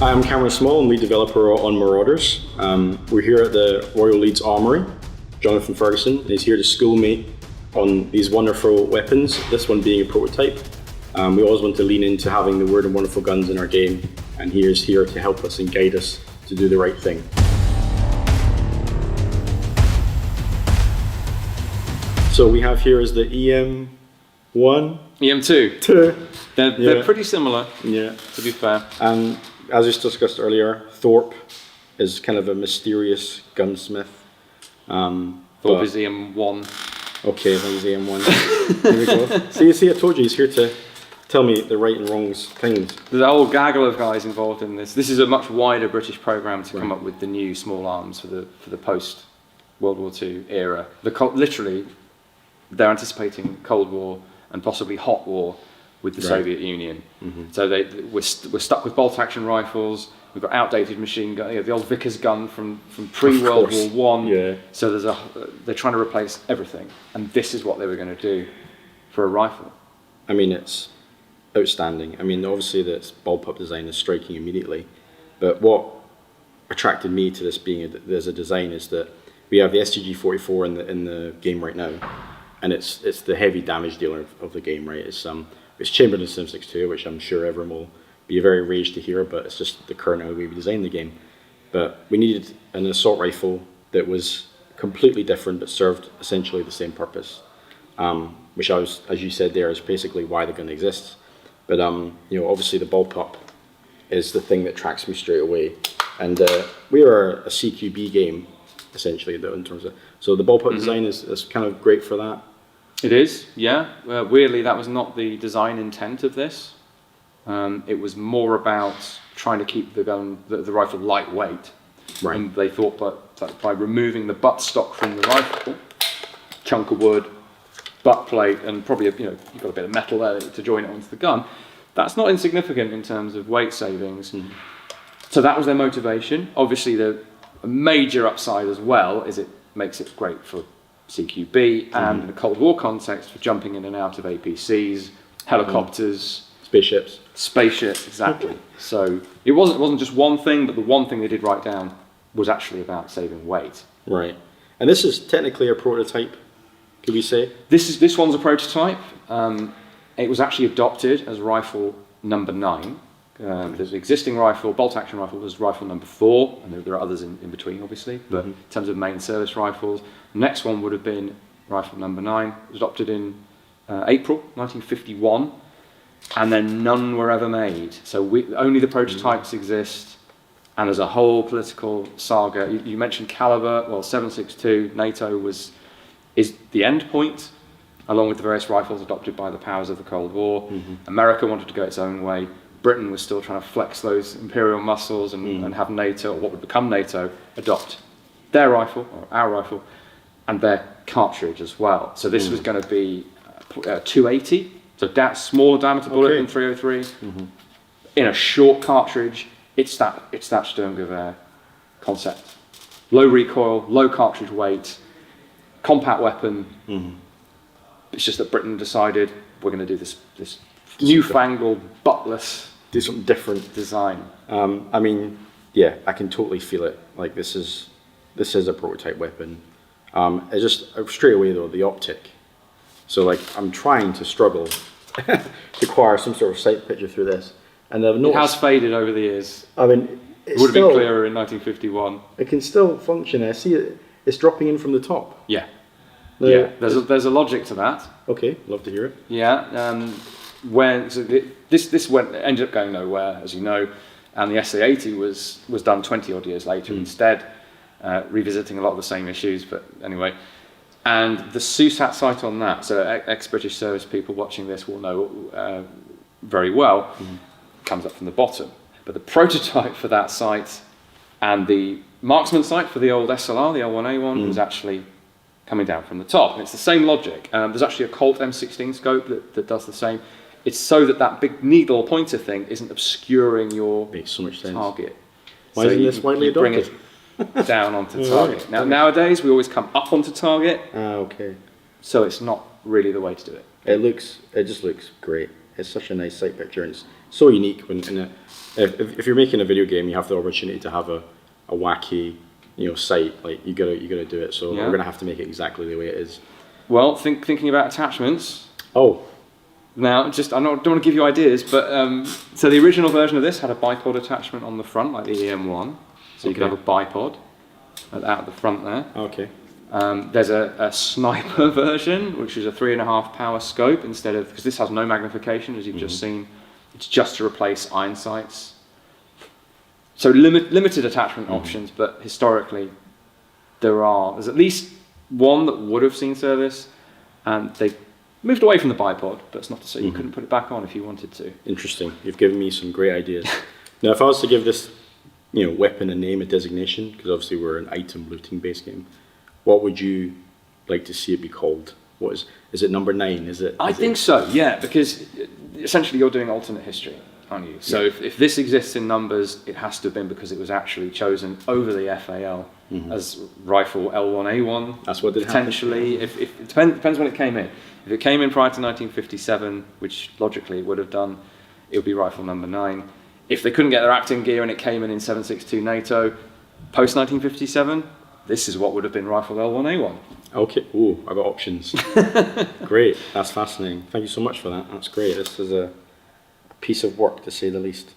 I'm Cameron Small, I'm lead developer on Marauders. We're here at the Royal Leeds Armoury. Jonathan Ferguson is here to school me on these wonderful weapons, this one being a prototype. We always want to lean into having the weird and wonderful guns in our game, and he is here to help us and guide us to do the right thing. So we have here is the EM1. EM2. They're pretty similar, yeah, to be fair. And as we discussed earlier, Thorpe is kind of a mysterious gunsmith. Thorpe is EM1. Okay, that was EM1. Here we go. See, I told you he's here to tell me the right and wrongs things. There's a whole gaggle of guys involved in this. This is a much wider British programme to come up with the new small arms for the post World War II era. Literally, they're anticipating Cold War and possibly hot war with the Soviet Union. Mm-hmm. So we're stuck with bolt action rifles. We've got outdated machine gun, the old Vickers gun from pre-World War One. Yeah. So they're trying to replace everything, and this is what they were going to do for a rifle. I mean, it's outstanding. I mean, obviously this bullpup design is striking immediately, but what attracted me to this being as a design is that we have the STG-44 in the game right now, and it's the heavy damage dealer of the game, right? It's chambered in Sim 6.2, which I'm sure everyone will be very raged to hear, but it's just the current way we designed the game. But we needed an assault rifle that was completely different but served essentially the same purpose, which as you said there, is basically why the gun exists. But obviously the bullpup is the thing that attracts me straight away, and we are a CQB game essentially, though, in terms of, so the bullpup design is kind of great for that. It is, yeah. Weirdly, that was not the design intent of this. It was more about trying to keep the rifle lightweight. Right. And they thought that by removing the butt stock from the rifle, chunk of wood, butt plate, and probably you've got a bit of metal there to join it onto the gun. That's not insignificant in terms of weight savings. Mm. So that was their motivation. Obviously, a major upside as well is it makes it great for CQB and in a Cold War context for jumping in and out of APCs, helicopters, spaceships, exactly. So it wasn't just one thing, but the one thing they did write down was actually about saving weight. Right. And this is technically a prototype, could we say? This one's a prototype. It was actually adopted as rifle number 9. There's an existing rifle, bolt action rifle, was rifle number 4, and there are others in between, obviously. But in terms of main service rifles, the next one would have been rifle number 9. It was adopted in April 1951, and then none were ever made. So only the prototypes exist, and there's a whole political saga. You mentioned caliber. Well, 7.62 NATO is the end point, along with the various rifles adopted by the powers of the Cold War. America wanted to go its own way. Britain was still trying to flex those imperial muscles and have NATO, or what would become NATO, adopt their rifle, or our rifle, and their cartridge as well. So this was going to be 280, so smaller diameter bullet than 303, in a short cartridge. It's that Sturmgewehr concept. Low recoil, low cartridge weight, compact weapon. It's just that Britain decided we're going to do this newfangled, buttless, do something different design. I mean, yeah, I can totally feel it. Like this is a prototype weapon. It's just straight away though, the optic. So like I'm trying to struggle to acquire some sort of sight picture through this, and I've noticed it has faded over the years. I mean, it would have been clearer in 1951. It can still function. I see it. It's dropping in from the top. Yeah. There's a logic to that. Okay, love to hear it. Yeah. This ended up going nowhere, as you know, and the SA-80 was done 20 odd years later instead, revisiting a lot of the same issues. But anyway, and the SUSAT site on that, so ex-British service people watching this will know very well, comes up from the bottom. But the prototype for that site and the marksman site for the old SLR, the L1A1, was actually coming down from the top. And it's the same logic. There's actually a Colt M16 scope that does the same. It's so that big needle pointer thing isn't obscuring your Makes so much sense. target. Why isn't this widely adopted? Bring it down onto target. Now, nowadays, we always come up onto target. Okay. So it's not really the way to do it. It just looks great. It's such a nice sight picture, and it's so unique when if you're making a video game, you have the opportunity to have a wacky, sight. Like you gotta do it. So Yeah. we're gonna have to make it exactly the way it is. Well, thinking about attachments. Oh, Now, don't want to give you ideas, but so the original version of this had a bipod attachment on the front, like the EM1. So you could Okay. have a bipod out the front there. okay. There's a sniper version, which is a 3.5 power scope instead of, because this has no magnification, as you've just seen. It's just to replace iron sights. So limited attachment options, but historically there's at least one that would have seen service, and they moved away from the bipod, but it's not to say you couldn't put it back on if you wanted to. Interesting. You've given me some great ideas. Now, if I was to give this, weapon a name, a designation, because obviously we're an item looting based game, what would you like to see it be called? What is it number 9? I think so, yeah, because essentially you're doing alternate history, aren't you? So if this exists in numbers, it has to have been because it was actually chosen over the FAL as rifle L1A1. That's what did potentially. If it depends when it came in. If it came in prior to 1957, which logically it would have done, it would be rifle number 9. If they couldn't get their act in gear and it came in 762 NATO, post 1957, this is what would have been rifle L1A1. Okay. Ooh, I got options. Great. That's fascinating. Thank you so much for that. That's great. This is a piece of work, to say the least.